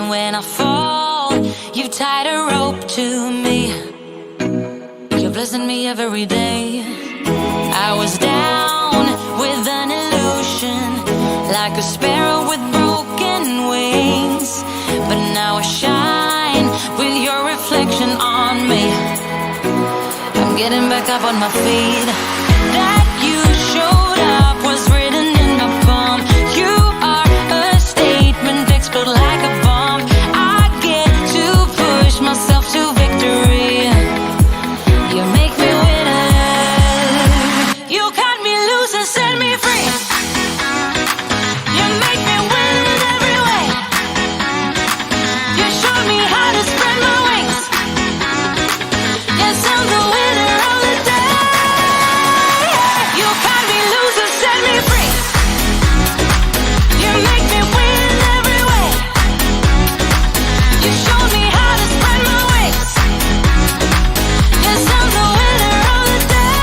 And when I fall, you tied a rope to me. You're blessing me every day. I was down with an illusion, like a sparrow with broken wings. But now I shine with your reflection on me. I'm getting back up on my feet. That you showed up was written in my palm. You are a statement, explode like a bomb. I get to push myself to victory. You make me winner. You cut me loose and set me free. You make me win in every way. You showed me how to spread my wings. Yes, I'm the winner of the day. You cut me loose and set me free. You make me win in every way. You showed me how to spread my wings. Yes, I'm the winner of the day.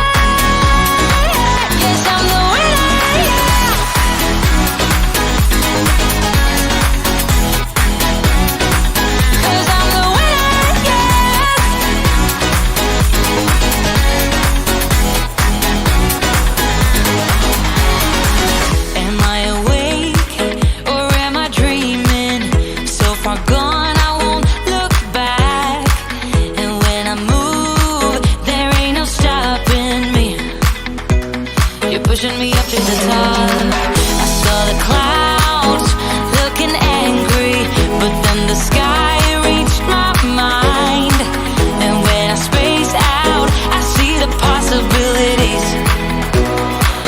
Yes, I'm the winner, yeah. 'Cause I'm the winner, yes. Am I awake or am I dreaming? So far gone, I won't look back. And when I move, there ain't no stopping me. You're pushing me up to the top. I saw the clouds looking angry, but then the sky reached my mind. And when I space out, I see the possibilities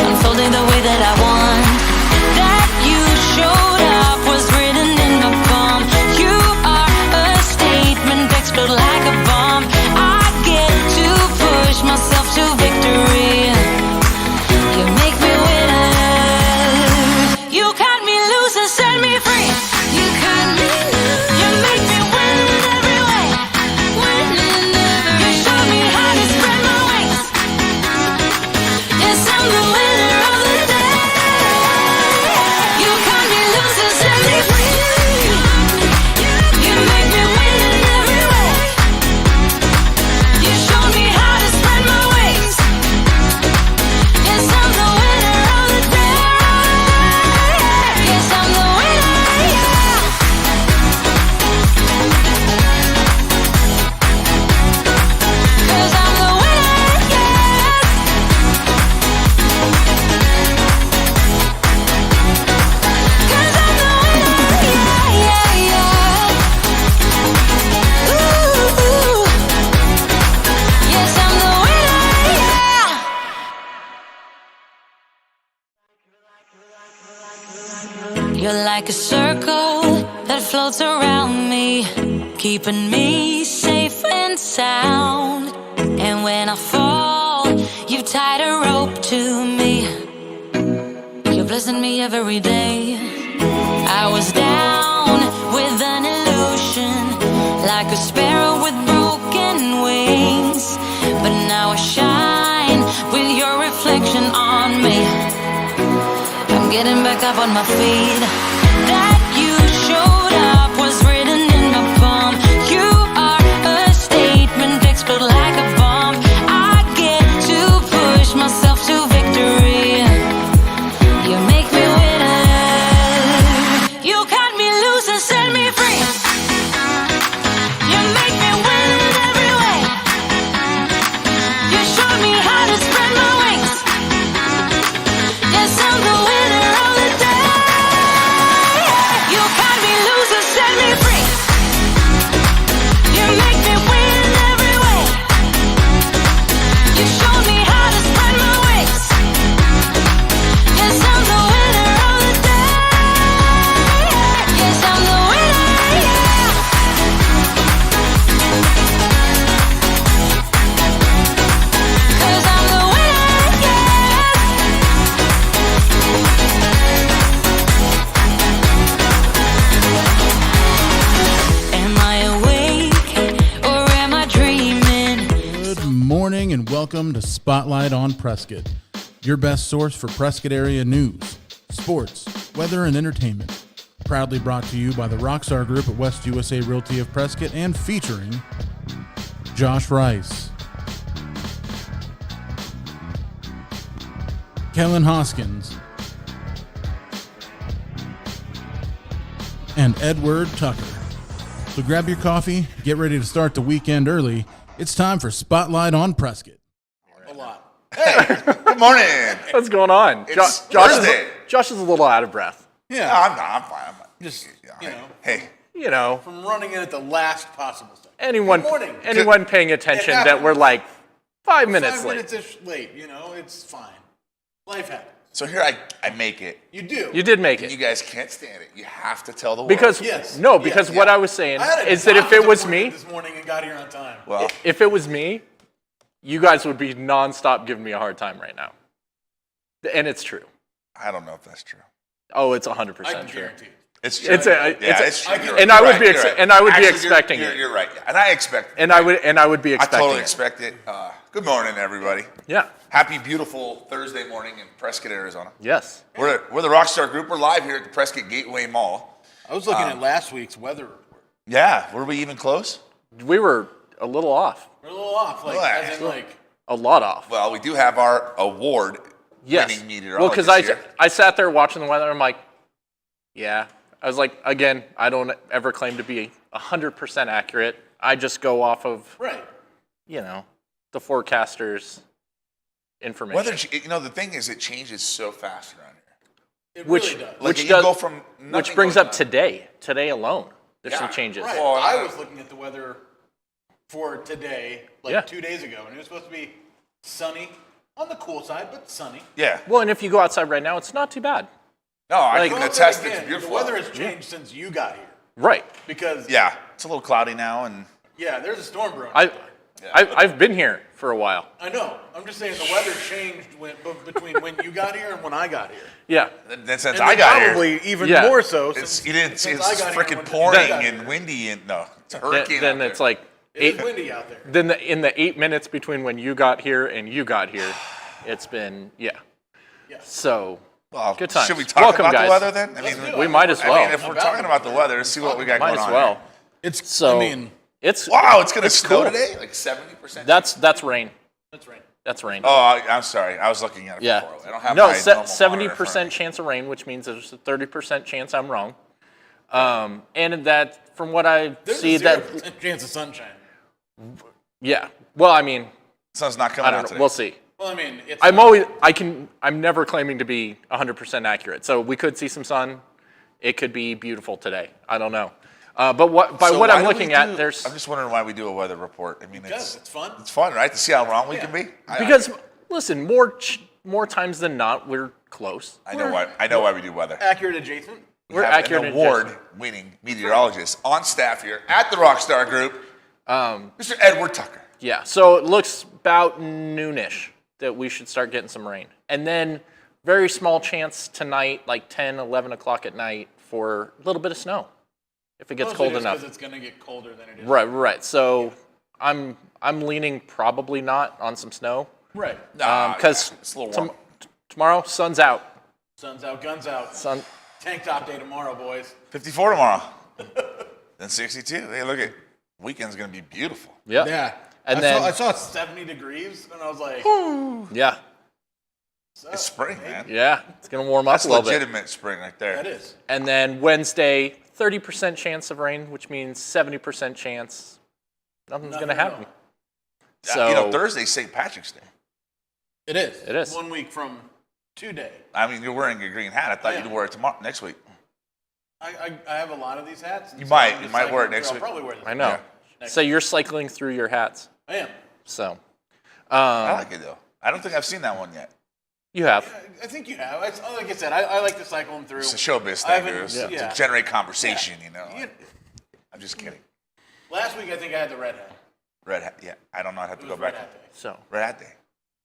unfolding the way that I want. That you showed up was written in my palm. You are a statement, explode like a bomb. I get to push myself to victory. You make me winner. You cut me loose and set me free. You cut me loose. You make me win in every way. Win in every way. You show me how to spread my wings. Yes, I'm the winner of the day. You cut me loose and set me free. You make me win in every way. You show me how to spread my wings. Yes, I'm the winner of the day. Yes, I'm the winner, yeah. 'Cause I'm the winner, yes. 'Cause I'm the winner, yeah, yeah, yeah. Ooh, yes, I'm the winner, yeah. You're like a circle that floats around me, keeping me safe and sound. And when I fall, you tied a rope to me. You're blessing me every day. I was down with an illusion, like a sparrow with broken wings. But now I shine with your reflection on me. I'm getting back up on my feet. That you showed up was written in my palm. You are a statement, explode like a bomb. I get to push myself to victory. You make me winner. You cut me loose and set me free. You make me win in every way. You showed me how to spread my wings. Yes, I'm the winner of the day. You cut me loose and set me free. You make me win in every way. You showed me how to spread my wings. Yes, I'm the winner of the day. Yes, I'm the winner, yeah. 'Cause I'm the winner, yes. Am I awake or am I dreaming? Good morning and welcome to Spotlight on Prescott, your best source for Prescott area news, sports, weather, and entertainment. Proudly brought to you by the Rockstar Group at West USA Realty of Prescott and featuring Josh Rice, Kellen Hoskins, and Edward Tucker. So grab your coffee, get ready to start the weekend early. It's time for Spotlight on Prescott. A lot. Hey, good morning. What's going on? It's Thursday. Josh is a little out of breath. Yeah, I'm fine. Just, Hey, You know, from running in at the last possible second. anyone paying attention that we're like 5 minutes 5 late. minutes-ish late, it's fine. Life happens. so here I make it. You do. You did make And you it. guys can't stand it. You have to tell the world. Because Yes. because Yes. what I was saying I had a is that if it doctor's was appointment me, this morning and got here on time. well, if it was me, you guys would be nonstop giving me a hard time right now. And it's true. I don't know if that's true. Oh, it's I 100% can true. guarantee it. It's true. It's it's true. I can- You're and I right. would be You're right. Actually, expecting it. You're right. And I expect it. And I would be I expecting totally it. expect it. Good morning, everybody. Yeah. Happy, beautiful Thursday morning in Prescott, Arizona. Yes. We're the Rockstar Group. We're live here at the Prescott Gateway Mall. I was looking at last week's weather report. Yeah, were we even close? We were a little off. We're a little off, as in A lot off. Well, we do have our award Yes. winning meteorologist Well, because here. I sat there watching the weather. I'm like, yeah. I was like, again, I don't ever claim to be 100% accurate. I just go off of, right. the forecaster's information. Weather, the thing is, it changes so fast around here. It Which- really does. Like, Which you does- go from nothing Which brings going up on. today alone. There's some Yeah, changes. Right. Well, I was looking at the weather for today, Yeah. 2 days ago, and it was supposed to be sunny, on the cool side, but sunny. Yeah. Well, and if you go outside right now, it's not too bad. No, I Like- can Well, attest then it's again, beautiful. The weather has changed since you got here. Right. Because, Yeah, it's a little cloudy now, and there's a storm brewing. I've been here for a while. I know. I'm just saying the weather changed between when you got here and when I got here. Yeah. then since And I then got here, probably even Yeah. more so it's since, you didn't see since it's I got here freaking when pouring you got and here. windy and no, it's a hurricane. Then out it's there. like It is windy out there. Then in the 8 minutes between when you got here and you got here, it's been Yeah. So Well, good times. should we talk Welcome, about guys. the weather then? Let's do it. we might as I well. mean, if we're talking about the weather, see what we got Might going as on. well. Here. It's, So it's Wow, it's gonna It's snow cool. today, like 70%. that's rain. that's right. That's rain. Oh, I'm sorry. I was looking at it Yeah. before. I don't have No, my normal 70% monitor chance of rain, which means there's a 30% chance I'm wrong. And that, from what I There's see, a 0% chance of sunshine. yeah. Well, I mean, in front of me. Sun's not coming I don't out know. today. We'll see. Well, I mean, it's I'm never claiming to be 100% accurate. So we could see some sun. It could be beautiful today. I don't know. But So what why I'm do looking we at, do- there's I'm just wondering why we do a weather report. I mean, because it's fun. It's fun, right? To see how wrong we can be. because listen, more times than not, we're close. I know why. I know why we do weather. Accurate adjacent. We We're have accurate an and award-winning meteorologist on staff here at the Rockstar Group, Mr. Edward Tucker. Yeah, so it looks about noonish that we should start getting some rain. And then very small chance tonight, like 10, 11 o'clock at night, for a little bit of snow if it gets cold enough. Because it's going to get colder than it is. Right. So I'm leaning probably not on some snow. Right. Because it's a little warm. tomorrow, sun's out. Sun's out, guns out. Sun. Tank top day tomorrow, boys. 54 tomorrow. Then 62. Hey, look at weekend's gonna be beautiful. Yep. Yeah. And I then saw 70 degrees, and I was like, yeah, It's spring, man. yeah, it's gonna warm up That's a little bit. legitimate spring right there. that is. And then Wednesday, 30% chance of rain, which means 70% chance nothing's Nothing gonna at happen. all. So Thursday's St. Patrick's Day. It is. It is. 1 week from today. I mean, you're wearing your green hat. I thought Yeah. you'd wear it tomorrow, next week. I have a lot of these hats. and You so might. I'm You just might wear it cycling next through. week. I'll probably wear this. I know. Yeah. So you're cycling through your hats. I am. So I like it though. I don't think I've seen that one yet. you have. I think you have. Like I said, I like to cycle them through. It's a showbiz I thing, haven't- dude. yeah. To generate conversation, you know. You- I'm just kidding. Last week, I think I had the red hat. Red hat. Yeah, I don't know. I have to It go was back. red hat day. So, Red hat day.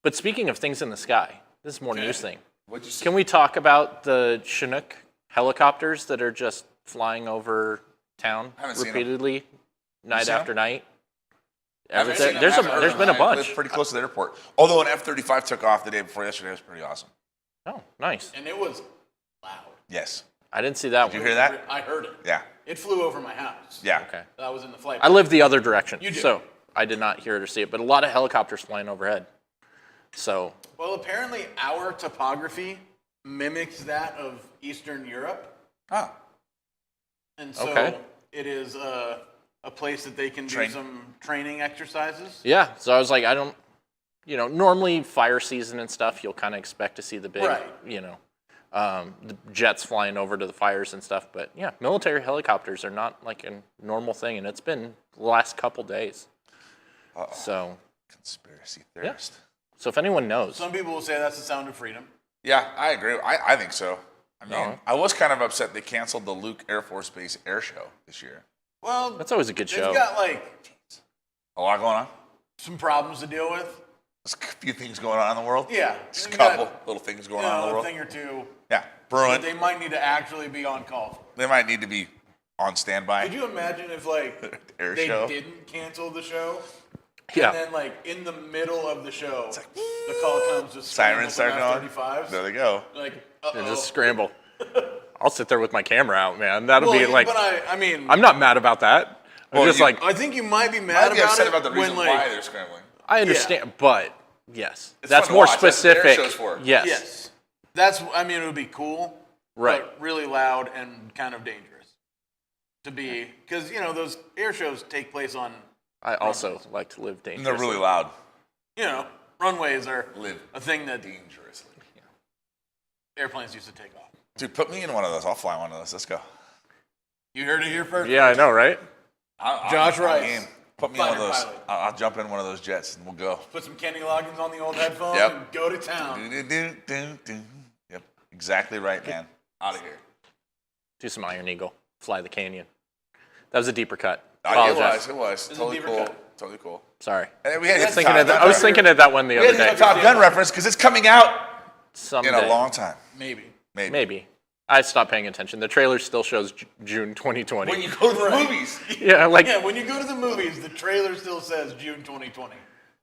but speaking of things in the sky, this is more Okay. news thing. What'd you say? Can we talk about the Chinook helicopters that are just flying over town I haven't seen 'em. repeatedly, night seen 'em? after night? Haven't There- seen them. there's Haven't heard there's of been them. a I live bunch. pretty close to the airport. Although an F-35 took off the day before yesterday, it was pretty awesome. Oh, nice. And it was loud. Yes. I didn't see that Did you one. hear that? I heard it. Yeah. It flew over my house. Yeah. Okay. I was in the flight. I live the other direction, You do. so I did not hear it or see it. But a lot of helicopters flying overhead. So Well, apparently our topography mimics that of Eastern Europe. Oh. And so Okay. it is a place that they can do Train. some training exercises. yeah, so I was like, I don't, normally fire season and stuff, you'll kind of expect to see the big, Right. the jets flying over to the fires and stuff. But yeah, military helicopters are not like a normal thing, and it's been the last couple days. So, Conspiracy theorist. so if anyone knows, Some people will say that's the sound of freedom. Yeah, I agree. I think so. I mean, No. I was kind of upset they canceled the Luke Air Force Base Air Show this year. Well, that's always a good show. they've got like A lot going on. some problems to deal with. There's a few things going on in the world. Yeah. Just a they've got, couple little things going on in the a world. thing or two. Yeah, That brewing. they might need to actually be on call for. They might need to be on standby. Could you imagine if like Air they show. didn't cancel the show? Yeah. And then like in the middle of the show, the call comes just Sirens start going. 35s. There they go. Like, And uh-oh. just scramble. I'll sit there with my camera out, man. That'll be like, But I mean, I'm not mad about that. I'm Well, just you- like, I think you might be I'd mad be about upset it about the reason when why like, they're scrambling. I understand, but yes, It's that's fun to more watch. That's what the air specific. show's for. Yes. yes, that's I mean it would be cool, Right. But really loud and kind of dangerous to be because those air shows take place on I also like to live And dangerously. they're really loud. runways are Live a thing that dangerously. airplanes used to take off. Dude, put me in one of those. I'll fly one of those. Let's go. You heard it here first. Yeah, I know, right? Josh I'm Rice, game. Put me in one of fighter those. pilot. I'll jump in one of those jets and we'll go. Put some Kenny Loggins on the old headphones Yep. and go to town. Do-do-do-do-do. Yep, exactly right, man. Out of here. Do some Iron Eagle, fly the canyon. That was a deeper cut. It Apologize. was. a Totally deeper cool. cut. Totally cool. Sorry. And we had I was thinking of that one the we other had day. a Top Gun reference because it's coming out Someday. in a long time. Maybe. Maybe. I stopped paying attention. The trailer still shows June 2020. When you go to the movies. yeah, like Yeah, when you go to the movies, the trailer still says June 2020.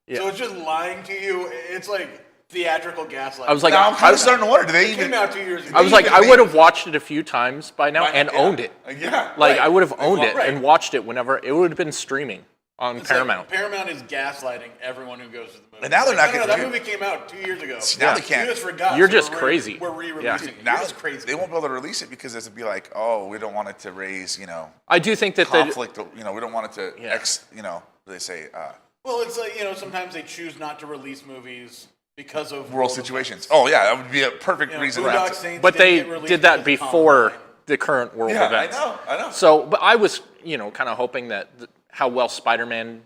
Yeah. So it's just lying to you. It's like theatrical gaslighting. I was like, Now I'm kind of starting to wonder, do they it came even... out 2 years ago. I was like, even I make- would have watched it a few times by now and owned it. Yeah. Like Right. I would have owned it Right. and watched it whenever it would have been streaming on It's like Paramount. Paramount is gaslighting everyone who goes to the movie. And now they're Like, not no, gonna that do- movie came out 2 years ago. Now they can't. You just forgot. You're so just we're crazy. We're re-releasing it. Now You're just crazy. they won't be able to release it because it'd be like, oh, we don't want it to raise, I do think that they conflict. We don't want it to Yeah. what do they say, Well, it's like, sometimes they choose not to release movies because of world situations. Oh yeah, that would be a perfect reason. Boondock not to- Saints but didn't they get released did that because of before Columbine. the current world Yeah, events. I know. So, but I was, kind of hoping that how well Spider-Man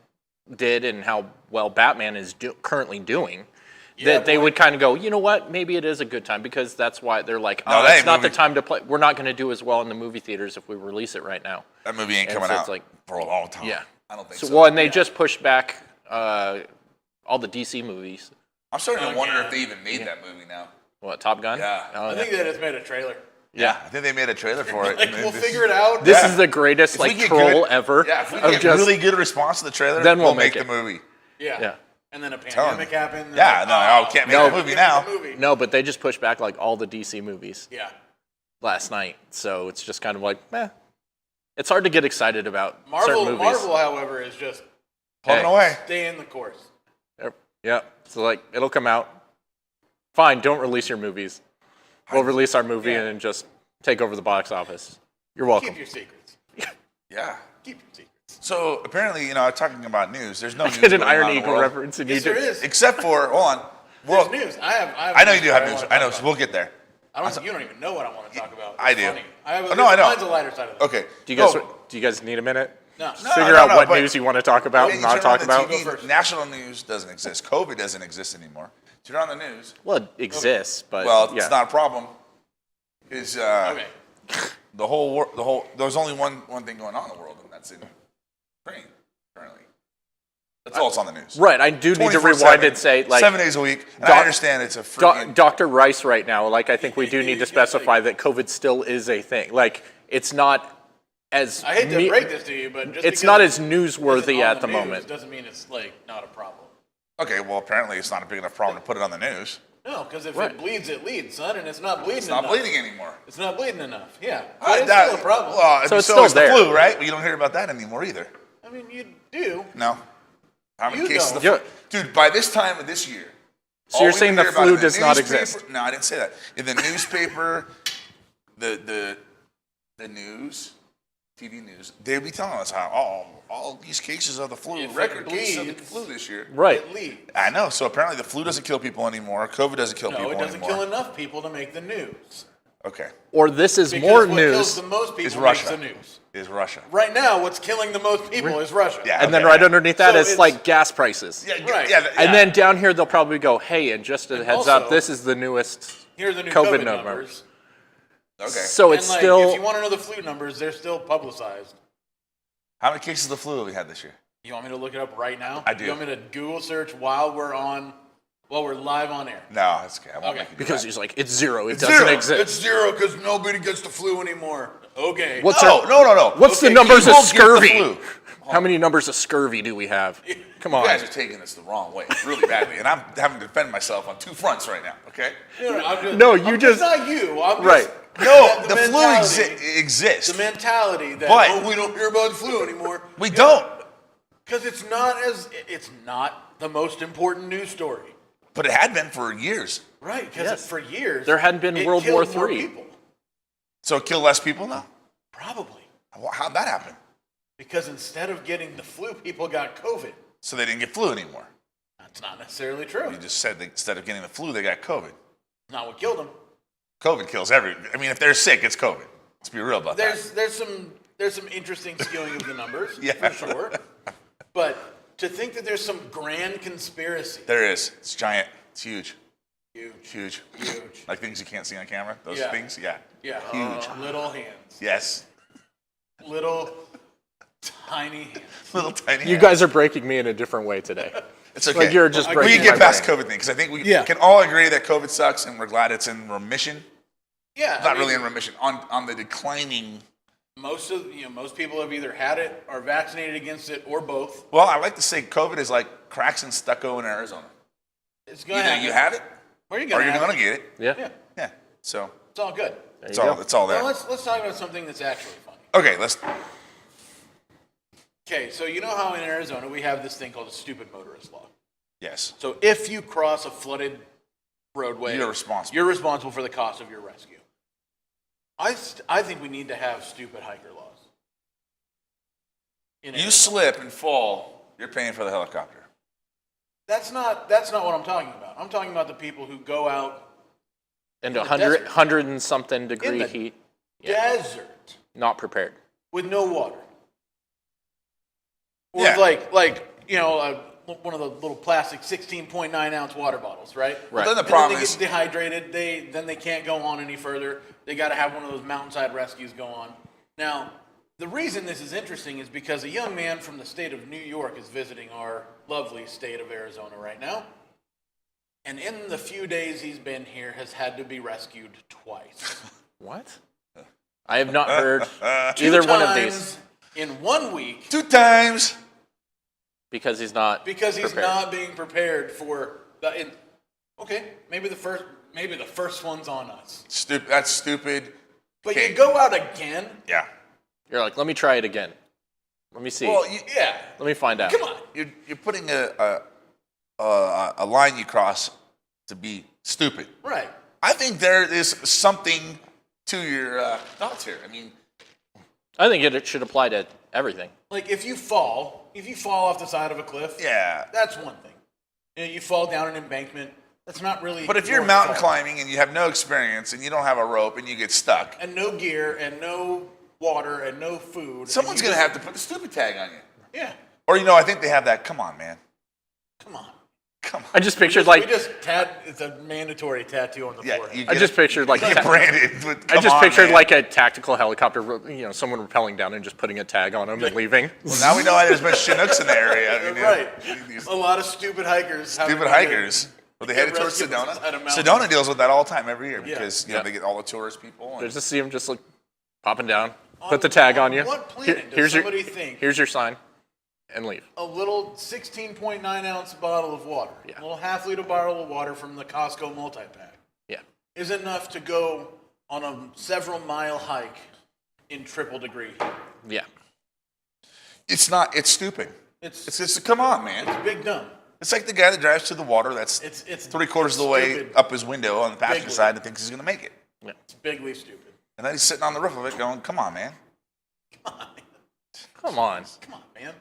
did and how well Batman is currently doing, that they would kind of go, you know what, maybe it is a good time because that's why they're like, No, oh, that it's ain't not the movie. time to play. We're not going to do as well in the movie theaters if we release it right now. That movie ain't And coming so out it's like- for a long time. Yeah. I don't think So, so. well, and they just pushed back all the DC movies. I'm starting to wonder yeah. if they even made that movie now. What, Top Gun? Yeah. Oh, I think they just made a trailer. Yeah, I think they made a trailer for it. Like, and we'll this- figure it out. This Yeah. is the greatest If we like get troll good- ever. Yeah, if we of get just, really good response to the trailer, Then we'll make make the it. movie. Yeah. And then a telling pandemic you. happened. and Yeah, like, no, can't make No. the movie now. No, but they just pushed back like all the DC movies Yeah. last night. So it's just kind of like, It's hard to get excited about Marvel, certain movies. Marvel, however, is just Plugging Hey. away. stay in the course. Yeah. So like it'll come out. Fine, don't release your movies. We'll release our movie Yeah. and just take over the box office. You're welcome. Keep your secrets. Yeah. Keep your secrets. So apparently, talking about news, there's no news Did an going on Iron in the Eagle world. reference and Yes, you there did. is. Except for, hold on. There's Well, news. I have I know you do news have that I news. wanna I know, talk so about. we'll get there. You don't even know what I want to talk about. I It's do. funny. I have Oh, no, I know. Mine's a lighter side of it. Okay. Do you guys Go. do you guys need a minute? No. Figure no, out no, what but- news you want to talk about Yeah, and you not turn talk on the about. TV, Go first. national news doesn't exist. COVID doesn't exist anymore. Turn on the news. Well, it exists, but Well, yeah. it's not a problem. Is Okay. the whole there's only one thing going on in the world, and that's in Ukraine currently. That's all it's on the news. Right, I do need to 24/7, rewind and say, like, 7 days a week. And Doc- I understand it's a freaking. Dr. Rice right now, like, I think we do need to specify that COVID still is a thing. Like, it's not as I hate to break this to you, but just it's because not as it's newsworthy on at the news moment. doesn't mean it's like not a problem. Okay, well apparently it's not a big enough problem to put it on the news. No, because if Right. it bleeds, it leads, son, and it's not bleeding It's not enough. bleeding anymore. It's not bleeding enough. Yeah, but it's That- still a problem. Well, So it's so still is the there. flu, right? But you don't hear about that anymore either. I mean, you do. No. How many You cases don't. of flu? Dude, by this time of this year. So all you're we saying would the hear about flu in does not newspaper- exist? No, I didn't say that. In the newspaper, the news, TV news, they'd be telling us how all these cases of the flu, If it record cases of the bleeds, flu this year. Right. It leads. I know. So apparently the flu doesn't kill people anymore. COVID doesn't kill No, people it doesn't anymore. kill enough people to make the news. Okay. Or this is Because more what kills news. the most Is people makes Russia. the news. Is Russia. Right now, what's killing the most people is Russia. Yeah. And then Okay. right underneath that So is it's- like gas prices. Yeah, Right. Yeah, And then down here they'll probably go, hey, and just a heads up, also- this is the newest. Here are the new COVID COVID numbers. numbers. Okay. So it's and like, still if you want to know the flu numbers, they're still publicized. How many cases of the flu have we had this year? You want me to look it up right now? I do. You want me to Google search while we're live on air? No, that's okay. I won't Okay. make you do because that. he's like, it's zero. It It's doesn't zero. exist. It's zero because nobody gets the flu anymore. Okay. What's No. What's Okay, the numbers you of won't get the scurvy? flu. How many numbers of scurvy do we have? Come You on. guys are taking this the wrong way, really badly, and I'm having to defend myself on two fronts right now. Okay? It's not you. I'm Right. Just, No, the flu mentality- exists. The mentality that But- we don't hear about the flu anymore. We don't, Because it's not the most important news story. but it had been for years. Right, because Yes. for years There hadn't been it World killed War more III. people. So it killed less people now. Probably. How'd that happen? Because instead of getting the flu, people got COVID. So they didn't get flu anymore. That's not necessarily true. You just said that instead of getting the flu, they got COVID. Not what killed them. COVID kills I mean, if they're sick, it's COVID. Let's be real about that. There's some interesting skewing of the numbers, Yeah. for sure. But to think that there's some grand conspiracy, There is. It's giant. It's huge. huge, Huge. Like things you can't see on camera. Those Yeah. things. Yeah. yeah, Huge. little hands, Yes. little tiny hands. Little tiny. You hands. guys are breaking me in a different way today. It's okay. Like you're just We We breaking can get my past brain. COVID thing because I think we Yeah. can all agree that COVID sucks and we're glad it's in remission. Yeah, It's not really in remission. On the declining. most people have either had it, are vaccinated against it, or both. Well, I like to say COVID is like cracks and stucco in Arizona. It's going to Either happen. you have it or you're or going you're to going to get it. Yeah. Yeah, Yeah. So it's all good. it's all there. Now let's talk about something that's actually funny. Okay, let's. Okay, so you know how in Arizona we have this thing called a stupid motorist law. Yes. So if you cross a flooded roadway, You're responsible. You're responsible for the cost of your rescue. I think we need to have stupid hiker laws. In You Arizona. slip and fall, you're paying for the helicopter. That's not what I'm talking about. I'm talking about the people who go out And the 100 desert. 100 and something in degree the heat. desert Not prepared. with no water. Or Yeah. one of the little plastic 16.9 ounce water bottles, right? Right. Then the And problem then is, they get dehydrated. Then they can't go on any further. They got to have one of those mountainside rescues go on. Now, the reason this is interesting is because a young man from the state of New York is visiting our lovely state of Arizona right now. And in the few days he's been here, has had to be rescued twice. What? I have not heard Two either one of these times in 1 week 2 times. because he's not because he's prepared. not being prepared for the. Okay, maybe the first one's on us. Stupid. That's stupid. But Okay. you go out again. Yeah. You're like, let me try it again. Let me see. Well, Yeah. let me find out. Come on. you're putting a line you cross to be stupid. Right. I think there is something to your thoughts here. I mean, I think it should apply to everything. Like if you fall off the side of a cliff, yeah. that's one thing. You fall down an embankment. That's not really. But if you're your mountain fault. climbing and you have no experience and you don't have a rope and you get stuck, And no gear and no water and no food. someone's going to have to put the stupid tag on you. Yeah. Or, I think they have that, come on, man. Come on. Come on. I just pictured It's a mandatory tattoo on the Yeah, forehead. you I just pictured like get branded. With, I just "Come on, pictured man." like a tactical helicopter, someone rappelling down and just putting a tag on them and leaving. Well, now we know why there's been Chinooks in the area. I mean, Right. these A lot of stupid hikers. Stupid hikers. Were they headed towards rescued Sedona? beside a mountain. Sedona deals with that all the time every year Yeah. because Yeah. they get all the tourist people. I And just see them just like popping down, put the tag on you. What planet does Here's somebody think? Here's your sign. and leave. a little 16.9 ounce bottle of water, Yeah. a little half-liter bottle of water from the Costco multi-pack, Yeah. is enough to go on a several-mile hike in triple degree heat. Yeah. It's not. It's stupid. It's It's just come on, man. big dumb. It's like the guy that drives to the water that's It's 3/4 of the way stupid. up his window on the passenger Bigly. side and thinks he's going to make it. It's bigly stupid. And then he's sitting on the roof of it going, come on, man. Come on. Come on, man.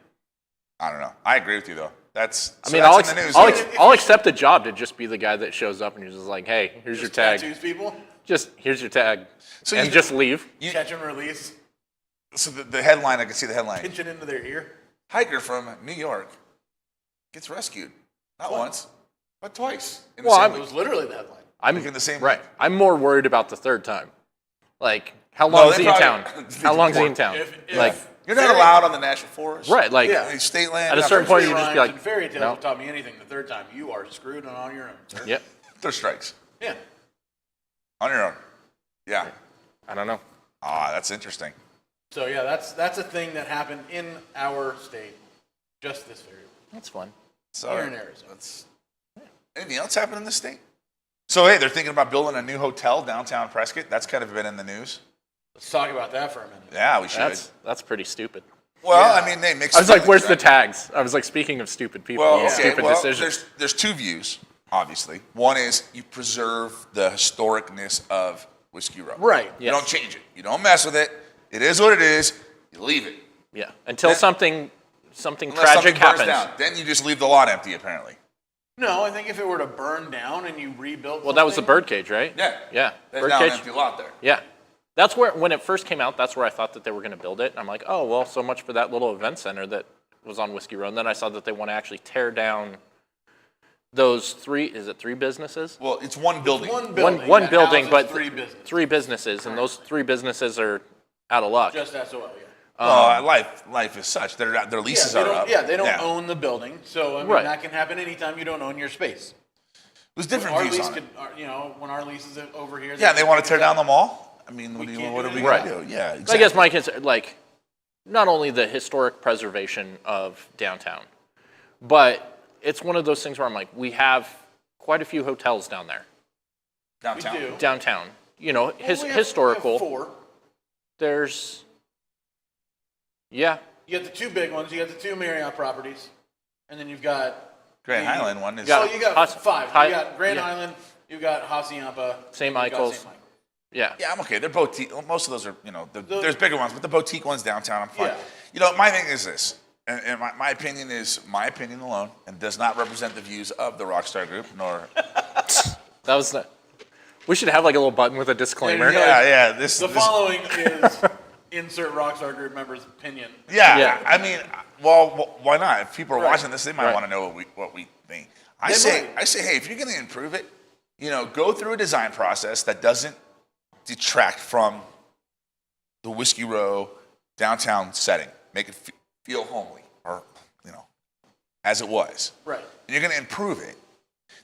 I don't know. I agree with you, though. That's I so mean, that's in the news. I'll accept a job to just be the guy that shows up and you're just like, hey, here's your Just tag. tattoos people, Just here's your tag. So And you- just leave. catch and release, So the headline, I can see the headline. pinch it into their ear. Hiker from New York gets rescued. Not once, but twice. In Well, the It same was literally the headline. I'm in the same right. week. I'm more worried about the third time. Like, how long is they he in probably- town? How long is he in town? If- Like, You're not allowed on the national forest. right, like Yeah. State land. At a not certain for- point, you just be Rhymes like, and fairy tales no. have taught me anything. The third time, you are screwed and on your own, sir. Yep. They're strikes. Yeah. On your own. Yeah. I don't know. Ah, that's interesting. So yeah, that's a thing that happened in our state, just this very week. That's fun. So Here in Arizona. anything else happen in the state? So hey, they're thinking about building a new hotel downtown Prescott. That's kind of been in the news. Let's talk about that for a minute. Yeah, we should. That's pretty stupid. Well, Yeah. I mean, they mix. I was like, where's the right? tags? I was like, speaking of stupid people, Well, and okay, stupid well, decisions. there's two views, obviously. One is you preserve the historicness of Whiskey Row. Right. You Yes. don't change it. You don't mess with it. It is what it is. You leave it. Yeah. Until That- something Unless tragic something burns happens. down, then you just leave the lot empty. Apparently. No, I think if it were to burn down and you rebuilt. Well, that was the something- birdcage, right? Yeah. Yeah. There's now an Birdcage. empty lot there. Yeah. That's where, when it first came out, that's where I thought that they were going to build it. And I'm like, oh, well, so much for that little event center that was on Whiskey Road. And then I saw that they want to actually tear down those three businesses? Well, it's one building. One building. One that building, houses but three businesses. three businesses. And those three businesses are out of luck. Just SOL, yeah. Well, life is such. Their leases they are don't, up. yeah, they don't own the building, so I mean Right. that can happen anytime you don't own your space. There's different Our views lease on it. could, when our lease is over here. Yeah, and they want to tear down the mall. I mean, We what can't are do we anything going to about do? Yeah, So exactly. I guess my concern, like, not only the historic preservation of downtown, but it's one of those things where I'm like, we have quite a few hotels down there, downtown. We do. downtown. You know, Well, we have historical. 4. There's, yeah, You got the two big ones. You got the two Marriott properties, and then you've got Grand the- Highland one is. Yeah. Oh, you got Hos- 5. Hi- You got Grand yeah. Island. You got Hacienda. St. you've got Michael's. St. Michael's. yeah. Yeah, I'm okay. They're boutique. Most of those are, there's bigger ones, but the boutique ones downtown, I'm fine. Yeah. You know, my thing is this, and my opinion is my opinion alone, and does not represent the views of the Rockstar Group, nor. That was the, we should have like a little button with a disclaimer. Yeah. Yeah. The This. following is insert Rockstar Group member's opinion. Yeah. Yeah. I mean, well, why not? If people are Right. watching this, they might Right. want to know what we think. I They say, might. hey, if you're going to improve it, go through a design process that doesn't detract from the Whiskey Row downtown setting. Make it feel homely, or as it was. Right. And you're going to improve it.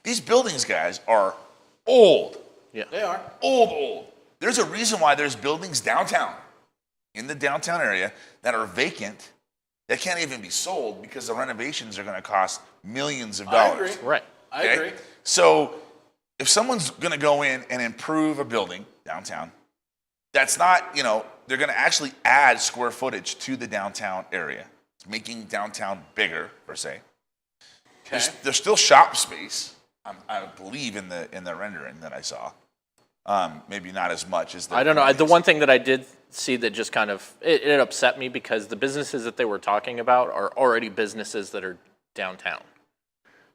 These buildings, guys, are old. They are. Old. There's a reason why there's buildings downtown, in the downtown area, that are vacant, that can't even be sold because the renovations are going to cost millions of I dollars. agree. Right. I agree. So if someone's going to go in and improve a building downtown, that's not, they're going to actually add square footage to the downtown area. It's making downtown bigger, per se. Okay. There's still shop space, I believe, in the rendering that I saw. Maybe not as much as the. I don't know. The one thing that I did see that just kind of, it upset me because the businesses that they were talking about are already businesses that are downtown.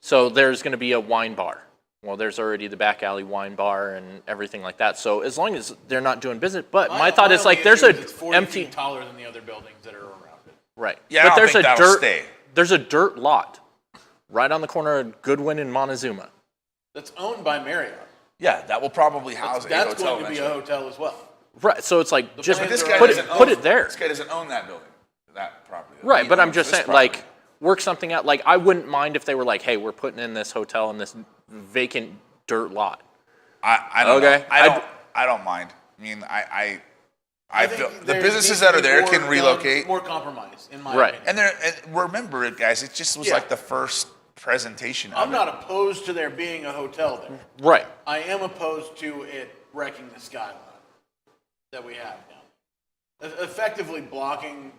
So there's going to be a wine bar. Well, there's already the back alley wine bar and everything like that. So as long as they're not doing business, but my thought is only like there's issue is a it's 40 empty, feet taller than the other buildings that are around it. right. Yeah, I but don't there's think a that'll dirt, stay. there's a dirt lot right on the corner of Goodwin and Montezuma. That's owned by Marriott. Yeah, that will probably house That's a hotel going to be a eventually. hotel as well. Right. So it's like just plans This are guy put doesn't it, put own- it there. This guy doesn't own that building, that property. Right, He but I'm owns just this saying, property. like, work something out. Like, I wouldn't mind if they were like, hey, we're putting in this hotel in this vacant dirt lot. I don't Okay. know. I don't mind. I mean, I think feel the there businesses needs that to are be there more can done- relocate. More compromise, in my Right. opinion. And remember it, guys. It just was Yeah. like the first presentation of I'm it. not opposed to there being a hotel there. Right. I am opposed to it wrecking the skyline that we have now. Effectively blocking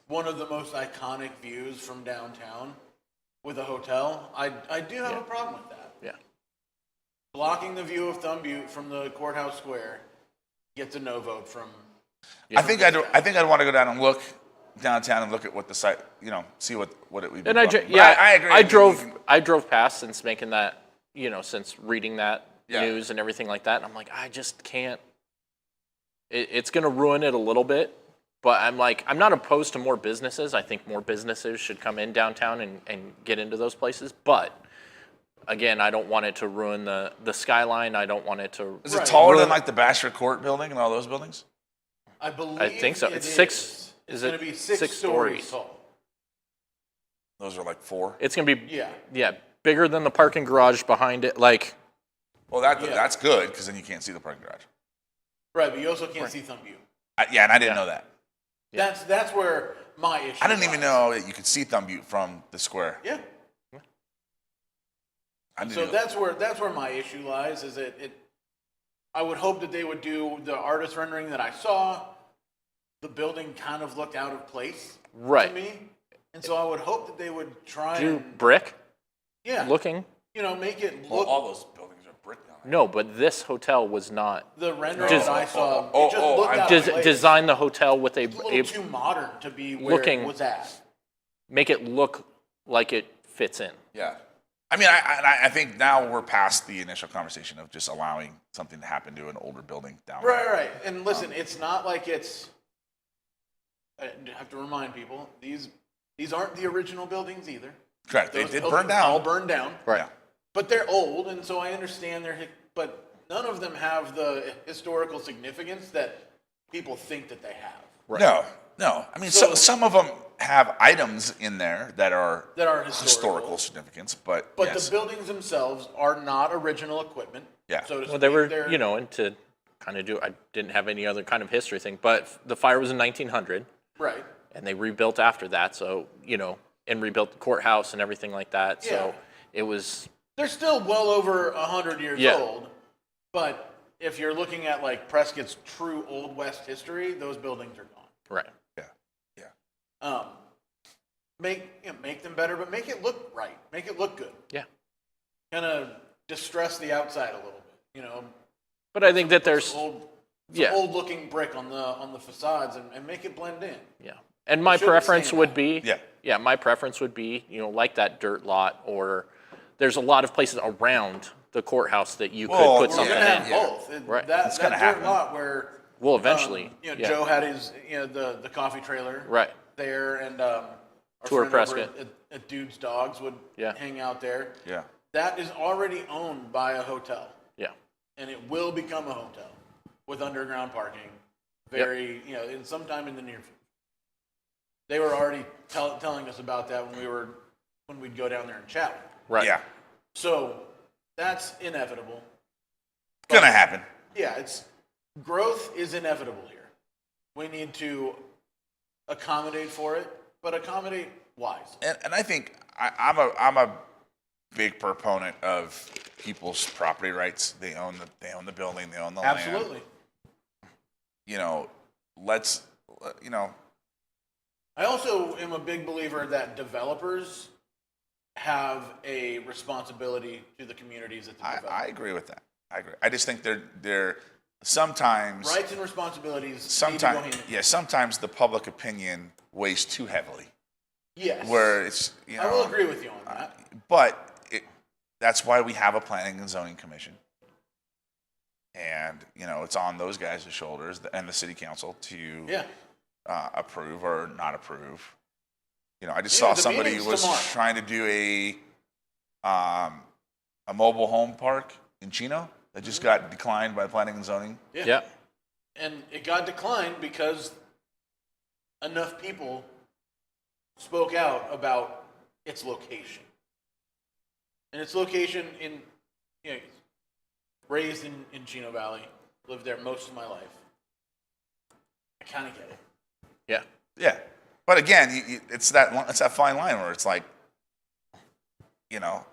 one of the most iconic views from downtown with a hotel. I do have a problem with that. Yeah. Blocking the view of Thumb Butte from the courthouse square gets a no vote from. I think I'd want to go down and look downtown and look at what the site, see what it would be. And I agree. I drove past since making that, since reading that Yeah. news and everything like that. And I'm like, I just can't. It's going to ruin it a little bit. But I'm like, I'm not opposed to more businesses. I think more businesses should come in downtown and get into those places. But again, I don't want it to ruin the skyline. I don't want it to. Is it Right. taller than like the Bachelor Court building and all those buildings? I believe I think so. it It's is. six. It's Is going it to be six stories? stories tall. Those are like 4. It's going to be Yeah. bigger than the parking garage behind it. Like, Well, that's good because then you can't see the parking garage. Right, but you also can't see Thumb Butte. And I didn't know that. That's where my issue. I didn't even lies. know that you could see Thumb Butte from the square. Yeah. I didn't So know- that's where my issue lies. Is it? I would hope that they would do the artist rendering that I saw. The building kind of looked out of place Right. to me, and so I would hope that they would try do and brick looking. looking. Make it Well, look. all those buildings are brick now. No, but this hotel was not. The rendering Just- that I saw, oh, it just oh, looked I- out Des- of place. design the hotel with It's a little too modern to be where looking- it was at. make it look like it fits in. Yeah. I mean, I think now we're past the initial conversation of just allowing something to happen to an older building down there. Right. And listen, it's not like it's. I have to remind people these aren't the original buildings either. Correct. They Those did buildings burn down. all burned down. Right. Yeah. But they're old, and so I understand but none of them have the historical significance that people think that they have. Right. No. I mean, So- some of them have items in there that are Historical. significance, but But yes. the buildings themselves are not original equipment. Yeah. So to Well, speak. they were, They're- and to kind of do. I didn't have any other kind of history thing, but the fire was in 1900, right. and they rebuilt after that. So and rebuilt the courthouse and everything like that. So it was. They're still well over 100 years Yeah. old. But if you're looking at like Prescott's true Old West history, those buildings are gone. Right. Make them better, but make it look right. Make it look good. Yeah. Kind of distress the outside a little bit. But I think that there's. old Yeah. old looking brick on the facades and make it blend in. Yeah. And my shouldn't preference stand would out. be. Yeah. Yeah. My preference would be, like that dirt lot, or there's a lot of places around the courthouse that you could Well, put We're something gonna have in. yeah. both. Right. It's That gonna dirt happen. lot where Well, eventually. yeah. Joe had his the coffee trailer Right. there, and our Tour friend over Prescott. at Dude's Dogs would Yeah. hang out there. Yeah. That is already owned by a hotel, Yeah. and it will become a hotel with underground parking. Very, in sometime in the near future. They were already telling us about that when we'd go down there and chat. Right. Yeah. So that's inevitable. It's gonna happen. Yeah, growth is inevitable here. We need to accommodate for it, but accommodate wise. And I think I'm a big proponent of people's property rights. They own the building, they own the land. Absolutely. Let's I also am a big believer that developers have a responsibility to the communities that they develop. I agree with that. I agree. I just think they're sometimes Rights and responsibilities need to go hand in hand. sometimes the public opinion weighs too heavily. Yes. Where it's I will agree with you on that. But that's why we have a planning and zoning commission. And it's on those guys' shoulders and the city council to Yeah. approve or not approve. I just Yeah, saw the somebody meeting's was tomorrow. trying to do a mobile home park in Chino that just got declined by planning and zoning. Yeah. And it got declined because enough people spoke out about its location. And its location raised in Chino Valley, lived there most of my life. kind of get it. Yeah. Yeah, but again, it's that fine line where it's like,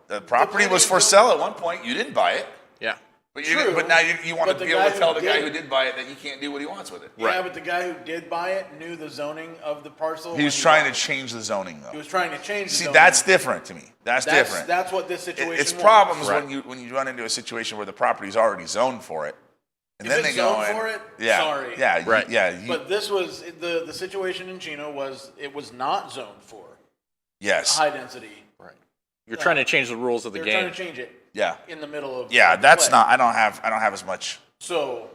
the property was for sale at one point. You didn't buy it, Yeah. but True, but now you want but to the be able guy to who tell the guy did- who did buy it that he can't do what he wants with it. Yeah, but the guy who did buy it knew the zoning of the parcel. He was when trying bought to it. change the zoning though. He was trying to change the See, zoning. that's different to me. That's different. That's what this situation It's was. problems Right. when you run into a situation where the property's already zoned for it, and If then it's they go zoned in. for it, Yeah, sorry. yeah, Right. But this was the situation in Chino was it was not zoned for yes, high density. Right. You're trying to change the rules of the They're game. trying to change it yeah, in the middle of yeah. the That's play. not. I don't have as much. So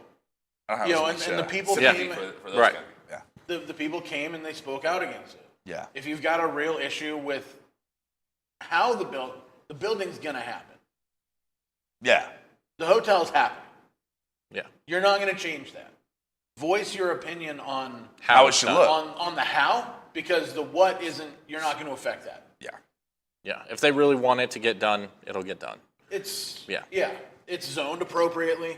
I don't have You as know, much, and the people sympathy came- for those Right. kind of people. Yeah, the people came and they spoke out against it. yeah, If you've got a real issue with how the building's gonna happen, yeah. the hotel's happening. Yeah. You're not gonna change that. Voice your opinion on How it it's should done. look. on the how, because the what isn't. You're not going to affect that. Yeah. Yeah. If they really want it to get done, it'll get done. It's Yeah. It's zoned appropriately.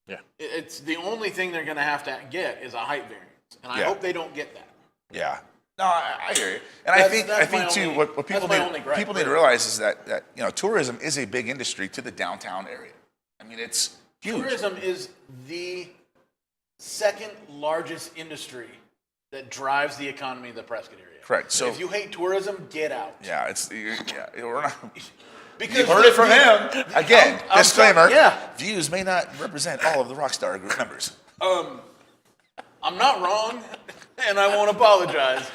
Yeah. It's the only thing they're going to have to get is a height variance, and I Yeah. hope they don't get that. Yeah. No, I hear you. And I think That's my too only- what that's people my only gripe, people need to really. realize is that tourism is a big industry to the downtown area. I mean, it's huge. Tourism is the second largest industry that drives the economy of the Prescott area. Correct. So if you hate tourism, get out. yeah, we're not. Because You heard it from him. Again, I'm disclaimer. yeah. Views may not represent all of the Rockstar Group members. I'm not wrong, and I won't apologize.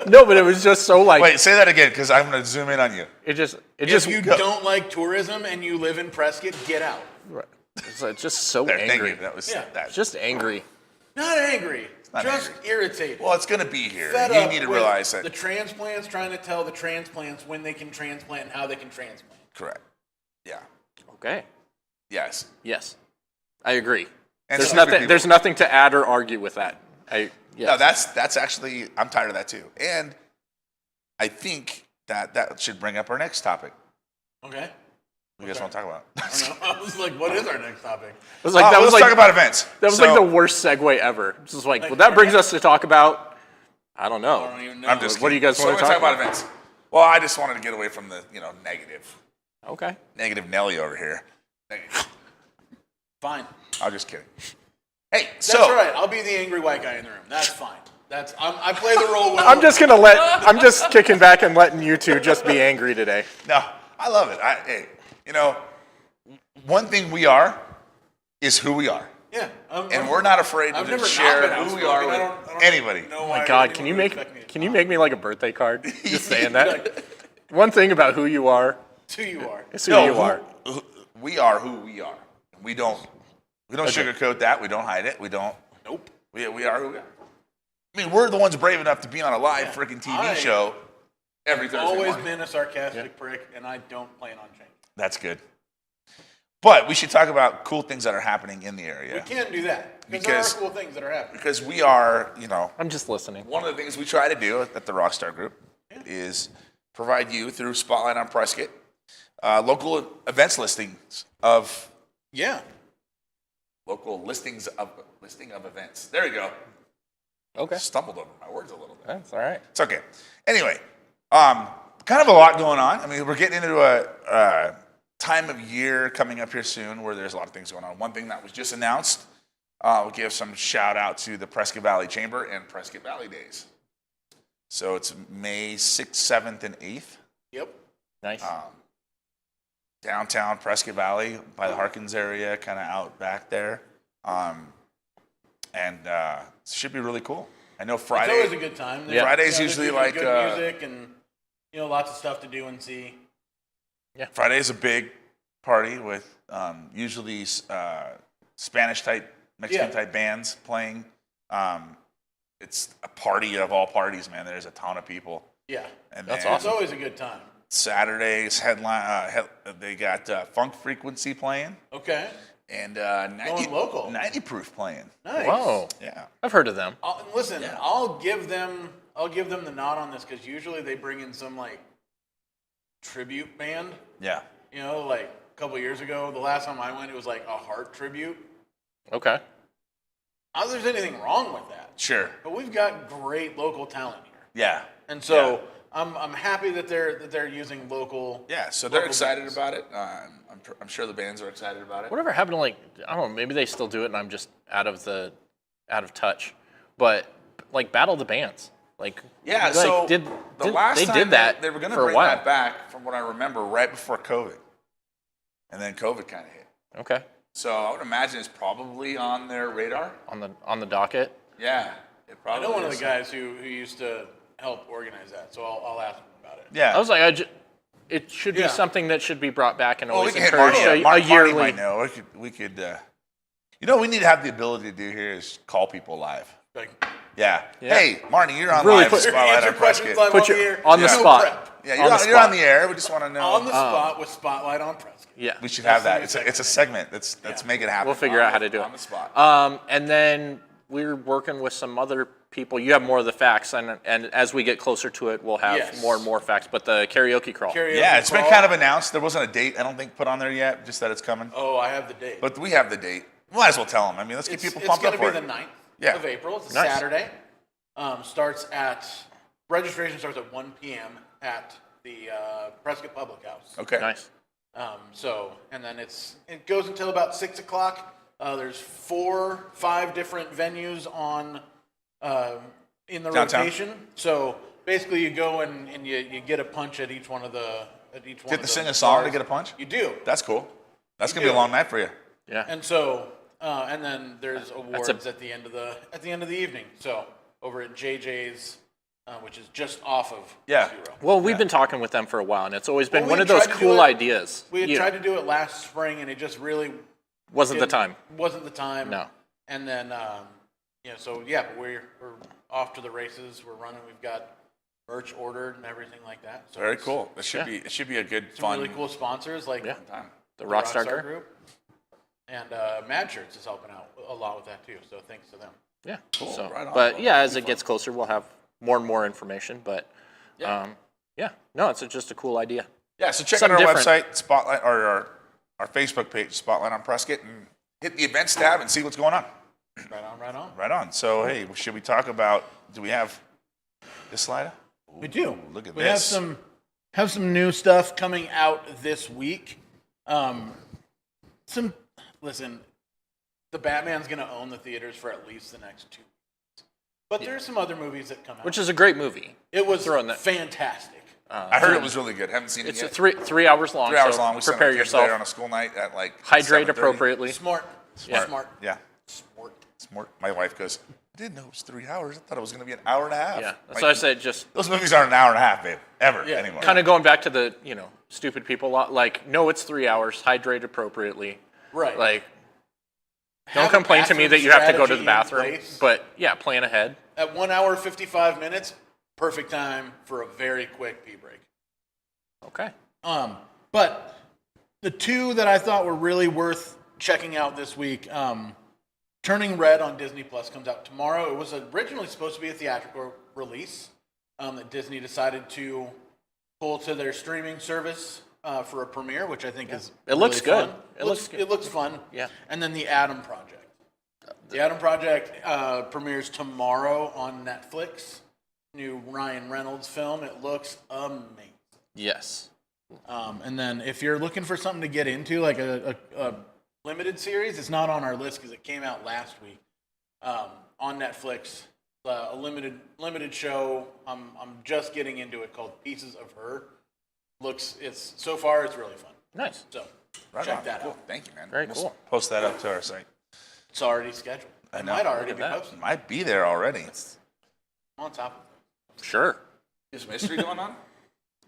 No, but it was just so like Wait, say that again because I'm going to zoom in on you. it just If you don't like tourism and you live in Prescott, get out. right. It's like just so There, thank angry. you. That was Yeah. that. Just angry. Not angry, not just angry. irritated. Well, it's going to be here. Fed You up need to with realize that. the transplants trying to tell the transplants when they can transplant and how they can transplant. Correct. Yeah. Okay. Yes. Yes. I agree. And There's stupid nothing people. there's nothing to add or argue with that. Yes. No, that's actually I'm tired of that too, and I think that should bring up our next topic. Okay. What do you guys want to talk about? I don't know. I was like, what is our next topic? It was like that was let's like talk about events. that was like the worst segue ever. It's just like, well, that brings us to talk about I don't know. I don't even know. I'm just What do you guys kidding. want to we're talk gonna about? events. Well, I just wanted to get away from the Okay. negative Nelly over here. Fine. I'm just kidding. Hey, That's so all right. I'll be the angry white guy in the room. That's fine. I play the role well. I'm just kicking back and letting you two just be angry today. no, I love it. Hey, one thing we are is who we are, Yeah. and we're not afraid I've to never share not been who we are outspoken. with I don't anybody. know Oh why my God, anyone can you would make expect me to can you talk. make me like a birthday card? Just saying that. One thing about who you are It's who you are. is who No, you are. we are who we are. We don't sugarcoat that. We don't hide it. We don't. Nope. We are who we are. I mean, we're the ones brave enough to be on a live freaking TV I- show every Thursday Always morning. been a sarcastic prick, and I don't plan on changing. That's good. But we should talk about cool things that are happening in the area. We can't do that because Because- there are cool things that are happening. Because we are, I'm just listening. one of the things we try to do at the Rockstar Group is provide you through Spotlight on Prescott local events listings of Yeah. listing of events. There you go. Okay. Stumbled over my words a little bit. That's all right. It's okay. Anyway, kind of a lot going on. I mean, we're getting into a time of year coming up here soon where there's a lot of things going on. One thing that was just announced, we'll give some shout out to the Prescott Valley Chamber and Prescott Valley Days. So it's May 6th, 7th, and 8th. Yep. Nice. Downtown Prescott Valley by the Hoskins area, kind of out back there. And it should be really cool. I know It's Friday. always a good time. Yeah. Friday's there's usually usually like good music and lots of stuff to do and see. Friday's a big party with usually Spanish type, Mexican type bands playing. It's a party of all parties, man. There's a ton of people. Yeah. And That's then It's always a good time. Saturday's headline. They got Funk Frequency playing Okay. and Going local. 90 Proof playing. Nice. Whoa. Yeah. I've heard of them. Listen, I'll give them the nod on this because usually they bring in some like tribute band. Yeah. Like a couple of years ago, the last time I went, it was like a Heart tribute. Okay. Not that there's anything wrong with that. Sure. But we've got great local talent here. Yeah. And so I'm happy that they're using local. Yeah, so they're local excited bands. about it. I'm sure the bands are excited about it. Whatever happened to like I don't know, maybe they still do it and I'm just out of touch. But like Battle of the Bands. Like Yeah, like, so the last they time did that they were going to for a bring while. that back, from what I remember, right before COVID, and then COVID kind of hit. Okay. So I would imagine it's probably on their radar. On the docket. Yeah, it I probably. know one of is. the guys who used to help organize that, so I'll ask him about it. Yeah, I was like, it should be Yeah. something that should be brought back and well, we always can hit encouraged. Marty. A Marty yearly. might know. We could. You know, what we need to have the ability to do here is call people live. Like, Yeah. Yeah. Hey, Marty, you're on Really live. put- Spotlight answer on questions Prescott. live Put on the you air. on the No spot. prep. Yeah, on you're the on spot. the air. We just want to know. On the spot with Spotlight on Prescott. Yeah. We should have that. That's It's a segment. Let's make it happen. We'll figure out how to do it. On the spot. And then we're working with some other people. You have more of the facts, and as we get closer to it, we'll have Yes. more and more facts. But the karaoke crawl. Karaoke Yeah, it's been crawl. kind of announced. There wasn't a date, I don't think, put on there yet, just that it's coming. Oh, I have the date. But we have the date. Might as well tell them. I mean, let's get people pumped up It's for going to it. be the 9th Yeah. of April. It's a Nice. Saturday. Registration starts at 1 p.m. at the Prescott Public House. Okay. Nice. And then it goes until about 6 o'clock. There's 5 different venues in the Downtown. rotation. So basically, you go and you get a punch at each one of the Get to sing a song to bars. get a punch? You do. That's cool. That's You going to be a do. long night for you. Yeah. And so, and then there's awards a- at the end of the evening. So over at JJ's, which is just off of Yeah. Zero. Well, we've been talking with them for a while, and it's always been Well, one we of those tried to do cool it- ideas. We had You know, tried to do it last spring, and it just really wasn't the didn't- time. Wasn't the time. No. And then, but we're off to the races. We're running. We've got merch ordered and everything like that. So Very it's cool. It should be a good, Some fun really cool sponsors like Yeah. time. The Rockstar group. Group. And Mad Shirts is helping out a lot with that too. So thanks to them. Yeah. Cool. So, Right on. but yeah, as it gets closer, we'll have more and more information. But no, it's just a cool idea. Yeah, so check out Something our different. website, Spotlight, or our Facebook page, Spotlight on Prescott, and hit the events tab and see what's going on. Right on, right on. Right on. So, hey, should we talk about, do we have this slider? We do. Look at we this. have some new stuff coming out this week. Listen, the Batman's going to own the theaters for at least the next 2 weeks. But there's some other movies that come out. Which is a great movie. it was throwing that- fantastic. I heard it was really good. Haven't seen it It's yet. 3 hours long. 3 hours so long. We sent prepare our kids yourself. there on a school night at like Hydrate 7:30. appropriately. Smart. Yeah. Smart. Yeah. Smart. My wife goes, I didn't know it was 3 hours. I thought it was going to be an hour and a half. Yeah. That's Like, why I said just those movies aren't an hour and a half, babe. Ever. Yeah. Anymore. kind of going back to the stupid people. Like, no, it's 3 hours. Hydrate appropriately. Right. Like, Have don't a complain to me that bathroom you have to go to the strategy in bathroom. place. But yeah, plan ahead. At 1 hour 55 minutes, perfect time for a very quick pee break. Okay. But the 2 that I thought were really worth checking out this week, Turning Red on Disney Plus comes out tomorrow. It was originally supposed to be a theatrical release that Disney decided to pull to their streaming service for a premiere, which I think is It looks really good. fun. It looks good. It looks fun. Yeah. And then The Atom Project. The Atom Project premieres tomorrow on Netflix. New Ryan Reynolds film. It looks amazing. Yes. And then if you're looking for something to get into, like a limited series, it's not on our list because it came out last week on Netflix. A limited show. I'm just getting into it called Pieces of Her. So far it's really fun. Nice. So Right check on. that Cool. out. Thank you, man. Very We'll cool. Post that up to our site. It's already scheduled. I It know. might already Look be at that. posted. Might be there already. On top of Sure. Is mystery going on?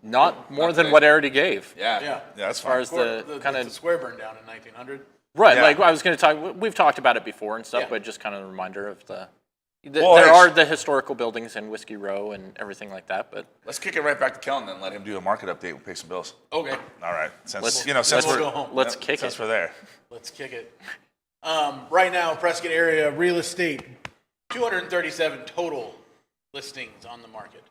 Not more than today. what I already gave. Yeah. Yeah. That's As far fine. as it. the kind the of square burned down in 1900. right, Yeah. like I was going to talk. We've talked about it before and stuff, Yeah. but just kind of a reminder of Well, there hey, are the historical buildings in Whiskey Row and everything like that. But Let's kick it right back to Kellen and let him do a market update and pay some bills. Okay, All right. Since Let's- since let's we're go home. let's kick since it. we're there. let's kick it. Right now, Prescott area real estate, 237 total listings on the market.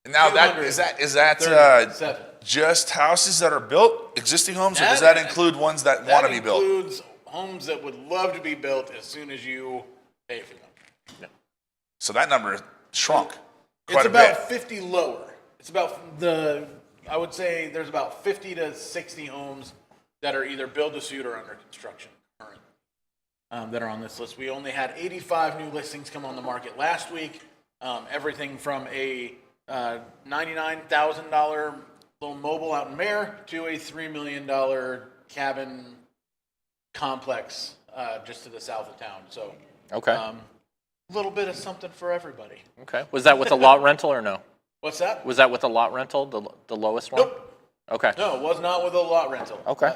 And now that 237. just houses that are built, existing homes, or does that include ones that want to be built? That includes homes that would love to be built as soon as you pay for them. Yeah. So that number shrunk It's quite a about bit. 50 lower. It's about I would say there's about 50 to 60 homes that are either build to suit or under construction currently that are on this list. We only had 85 new listings come on the market last week. Everything from a $99,000 little mobile out in Mare to a $3 million cabin complex just to the south of town. So Okay. a little bit of something for everybody. Okay. Was that with a lot rental or no? What's that? Was that with a lot rental, the lowest one? Nope. Okay. No, it was not with a lot rental. Okay.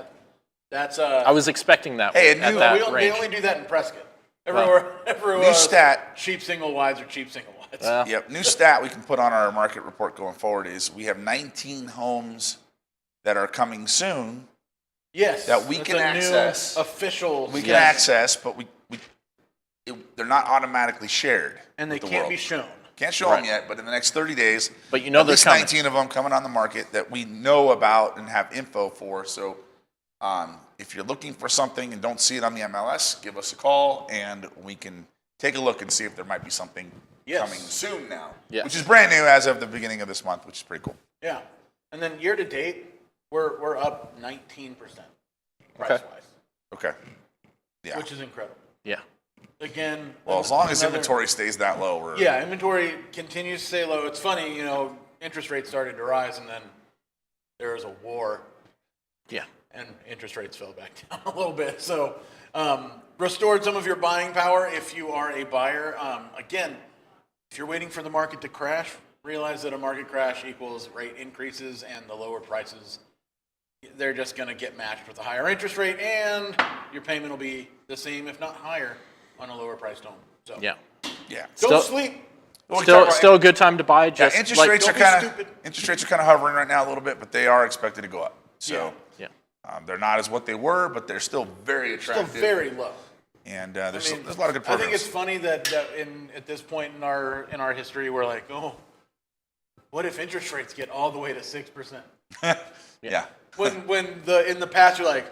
That's I was expecting that Hey, at and that they range. only do that in Prescott. Everywhere New stat. cheap single wides or cheap single wides. Yep. New stat we can put on our market report going forward is we have 19 homes that are coming soon yes, that we it's can a access. New official. We can access, but they're not automatically shared. and they with the can't world. be shown. Can't show them yet, but in the next 30 days, But you know at they're least coming. 19 of them coming on the market that we know about and have info for. So if you're looking for something and don't see it on the MLS, give us a call and we can take a look and see if there might be something Yes. coming soon now, Yes. which is brand new as of the beginning of this month, which is pretty cool. Yeah, and then year to date, we're up 19% price wise, Okay. Yeah. which is incredible. Yeah. Again, Well, as long as another- inventory stays that low, we're Yeah, inventory continues to stay low. It's funny, interest rates started to rise, and then there was a war, Yeah. and interest rates fell back down a little bit. So, restored some of your buying power if you are a buyer. Again, if you're waiting for the market to crash, realize that a market crash equals rate increases, and the lower prices, they're just going to get matched with a higher interest rate, and your payment will be the same, if not higher, on a lower priced home. So, Yeah. yeah. don't Still- sleep. Well, we talk about- Still a good time to buy. Yeah, Just interest like, rates are don't be kind of stupid. hovering right now a little bit, but they are expected to go up. So Yeah. they're not as what they were, but they're still very Still attractive. very low. And there's I mean, a lot of good I programs. think it's funny that at this point in our history, we're like, oh, what if interest rates get all the way to 6%? yeah. When in the past you're like,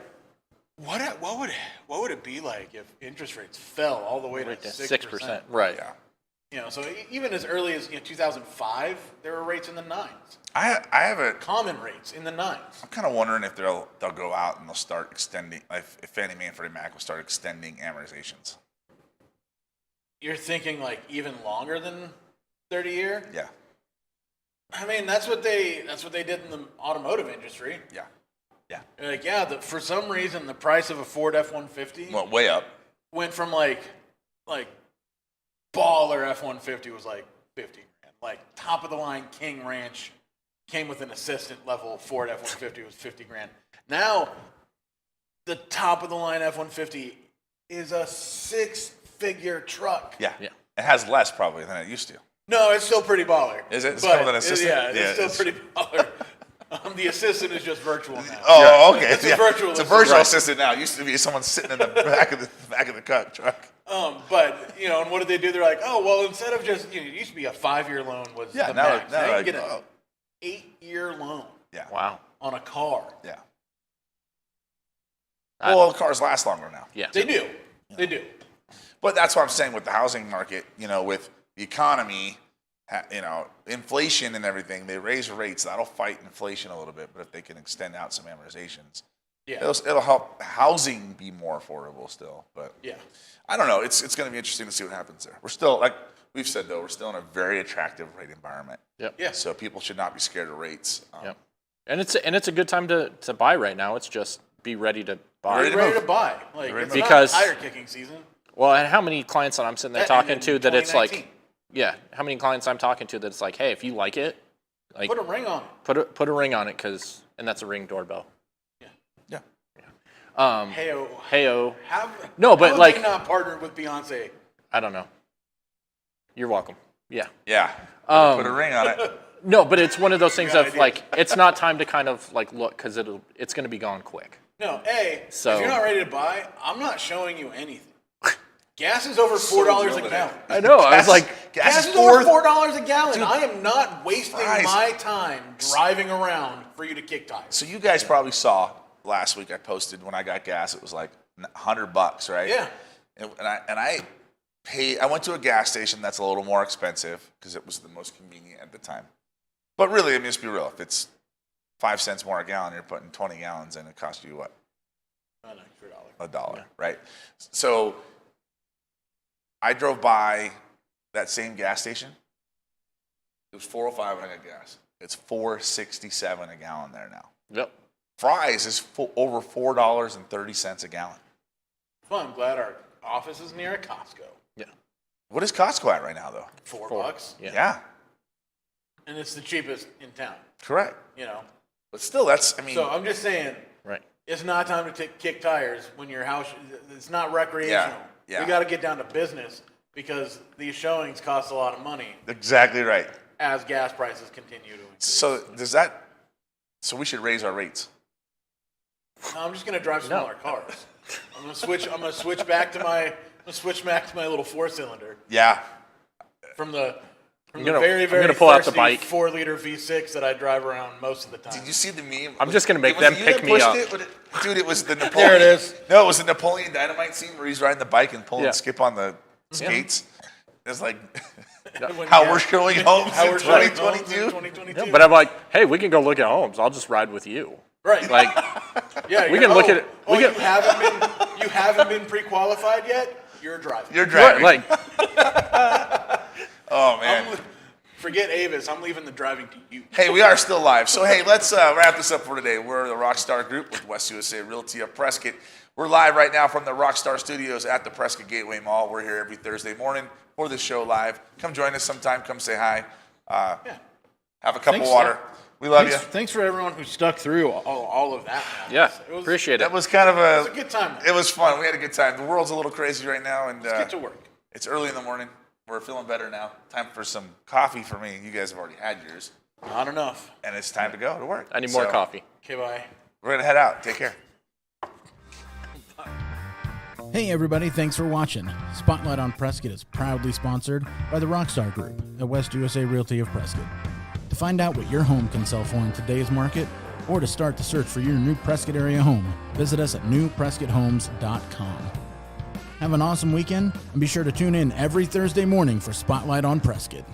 what would it be like if interest rates fell all the way to 6%? Right. Yeah. So even as early as 2005, there were rates in the 9s, I have a. common rates in the 9s. I'm kind of wondering if they'll go out and they'll start extending. If Fannie Mae and Freddie Mac will start extending amortizations. You're thinking like even longer than 30-year? Yeah. I mean, that's what they did in the automotive industry. Yeah. Yeah. You're like, yeah, for some reason, the price of a Ford F-150 Well, way up. went from like baller F-150 was like 50 grand. Like top of the line King Ranch came with an assistant level Ford F-150 was 50 grand. Now, the top of the line F-150 is a 6-figure truck. Yeah. Yeah. It has less probably than it used to. No, it's still pretty baller. Is it? It's But still an assistant? Yeah, it's Yeah, still it's- pretty baller. The assistant is just virtual now. Oh, okay. It's a virtual It's a assistant. virtual Right. assistant now. It used to be someone sitting in the back of the truck. But and what did they do? They're like, oh well, instead of just it used to be a 5-year loan was Yeah, the now- max. now Now you like, can get an oh. 8-year loan Yeah. Wow. on a car. Yeah. Well, cars last longer now. Yeah. They do. They do. But that's what I'm saying with the housing market, with the economy, inflation and everything, they raise rates. That'll fight inflation a little bit, but if they can extend out some amortizations, Yeah. it'll help housing be more affordable still. But Yeah. I don't know. It's going to be interesting to see what happens there. We're still, like we've said, though, we're still in a very attractive rate environment. Yep. Yeah. So people should not be scared of rates. Yep. And it's a good time to buy right now. It's just be ready to buy. Ready Ready move. to buy. Like Ready it's to not Because- tire kicking season. Well, and how many clients that I'm sitting there That talking ended to in that it's like, 2019. yeah, how many clients I'm talking to that it's like, hey, if you like it, like Put a ring on it. put a ring on it and that's a Ring doorbell. Yeah. Heyo. Heyo. How No, but have like- they not partnered with Beyonce? I don't know. You're welcome. Yeah. Yeah. Put a ring on it. No, but it's one of those things Good of idea. like, it's not time to kind of like look because it's going to be gone quick. No, So- if you're not ready to buy, I'm not showing you anything. Gas is over $4 a So gallon. I know. I was like, Gas is over $4 a gallon. I am not wasting Christ. my time driving around for you to kick tires. So you guys probably saw last week I posted when I got gas, it was like $100, right? Yeah. And I I went to a gas station that's a little more expensive because it was the most convenient at the time. But really, I mean, let's be real. If it's 5 cents more a gallon, you're putting 20 gallons in. It costs you what? An extra $1. $1, right? So I drove by that same gas station. It was $4.05 when I got gas. It's $4.67 a gallon there now. Yep. Fries is over $4.30 a gallon. Well, I'm glad our office is near a Costco. Yeah. What is Costco at right now, though? $4. Yeah. And it's the cheapest in town, Correct. you know. But still, that's, I mean, So I'm just saying, Right. it's not time to kick tires when your house, it's not recreational. Yeah. We got to get down to business because these showings cost a lot of money exactly right. as gas prices continue to increase. So we should raise our rates. No, I'm just going to drive smaller cars. I'm going to switch back to my little 4-cylinder Yeah. from the gonna- very, I'm very gonna pull out the thirsty bike. 4-liter V6 that I drive around most of the time. Did you see the meme? I'm just gonna make Was it them you pick that me pushed up. it? Dude, it was the Napoleon. There it is. No, it was the Napoleon Dynamite scene where he's riding the bike and pulling Yeah. Skip on the skates. It's like When- how yeah. we're showing homes How in we're showing homes 2022. in 2022. But I'm like, hey, we can go look at homes. I'll just ride with you. Right. Like, yeah, we can look at it. Oh, We you can, haven't been pre-qualified yet? You're driving. You're driving. like, Oh man. Forget Avis. I'm leaving the driving to you. Hey, we are still live. So, hey, let's wrap this up for today. We're the Rockstar Group with West USA Realty of Prescott. We're live right now from the Rockstar Studios at the Prescott Gateway Mall. We're here every Thursday morning for this show live. Come join us sometime. Come say hi. Yeah. Have a cup Thanks, of water. We love you. Thanks for everyone who stuck through all of that. Man. yeah, It was, appreciate it. That was kind of It was a good time. It was fun. We had a good time. The world's a little crazy right now, and Let's get to work. it's early in the morning. We're feeling better now. Time for some coffee for me. You guys have already had yours, Not enough. and it's time to go to work. I need more So, coffee. Okay, bye. We're gonna head out. Take care. Hey everybody, thanks for watching. Spotlight on Prescott is proudly sponsored by the Rockstar Group at West USA Realty of Prescott. To find out what your home can sell for in today's market, or to start the search for your new Prescott area home, visit us at newprescotthomes.com. Have an awesome weekend, and be sure to tune in every Thursday morning for Spotlight on Prescott.